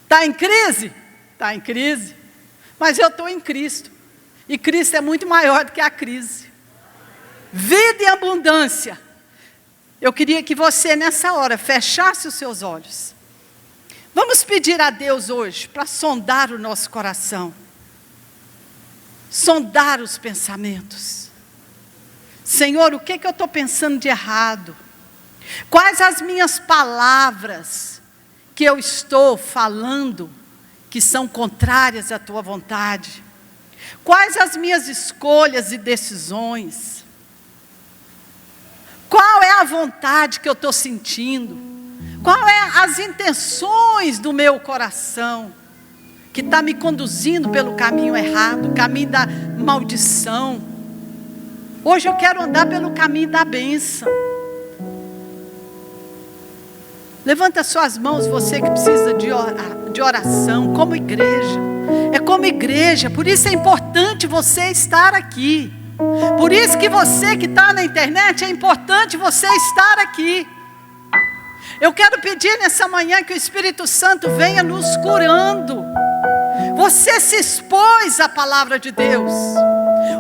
Está em crise? Está em crise. Mas eu estou em Cristo. E Cristo é muito maior do que a crise. Vida e abundância. Eu queria que você, nessa hora, fechasse os seus olhos. Vamos pedir a Deus hoje para sondar o nosso coração. Sondar os pensamentos. Senhor, o que eu estou pensando de errado? Quais as minhas palavras que eu estou falando que são contrárias à tua vontade? Quais as minhas escolhas e decisões? Qual é a vontade que eu estou sentindo? Qual é as intenções do meu coração que está me conduzindo pelo caminho errado, o caminho da maldição? Hoje eu quero andar pelo caminho da bênção. Levanta suas mãos, você que precisa de oração, como igreja. É como igreja, por isso é importante você estar aqui. Por isso que você que está na internet, é importante você estar aqui. Eu quero pedir nessa manhã que o Espírito Santo venha nos curando. Você se expôs à palavra de Deus.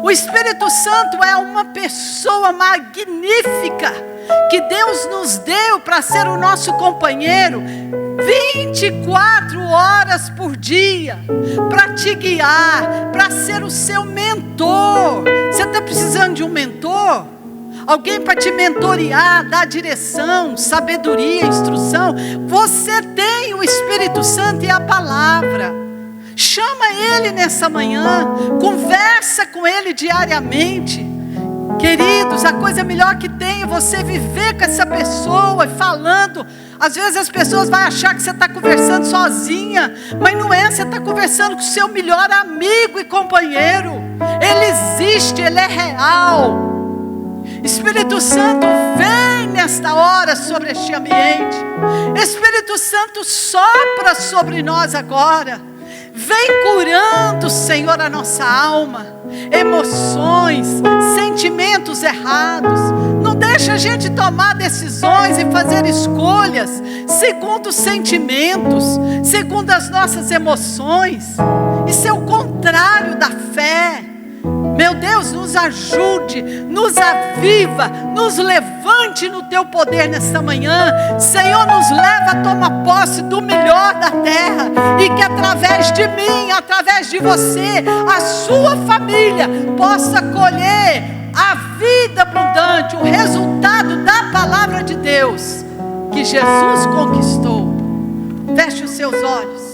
O Espírito Santo é uma pessoa magnífica que Deus nos deu para ser o nosso companheiro 24 horas por dia, para te guiar, para ser o seu mentor. Você está precisando de um mentor? Alguém para te mentorear, dar direção, sabedoria, instrução? Você tem o Espírito Santo e a palavra. Chama Ele nessa manhã, conversa com Ele diariamente. Queridos, a coisa melhor que tem é você viver com essa pessoa, falando. Às vezes as pessoas vão achar que você está conversando sozinha, mas não é, você está conversando com o seu melhor amigo e companheiro. Ele existe, Ele é real. Espírito Santo, vem nesta hora sobre este ambiente. Espírito Santo, sopra sobre nós agora. Vem curando, Senhor, a nossa alma, emoções, sentimentos errados. Não deixa a gente tomar decisões e fazer escolhas segundo os sentimentos, segundo as nossas emoções. Isso é o contrário da fé. Meu Deus, Deus nos ajude, nos aviva, nos levante no teu poder nesta manhã. Senhor, nos leva a tomar posse do melhor da terra, e que através de mim, através de você, a sua família possa colher a vida abundante, o resultado da palavra de Deus que Jesus conquistou. Feche os seus olhos.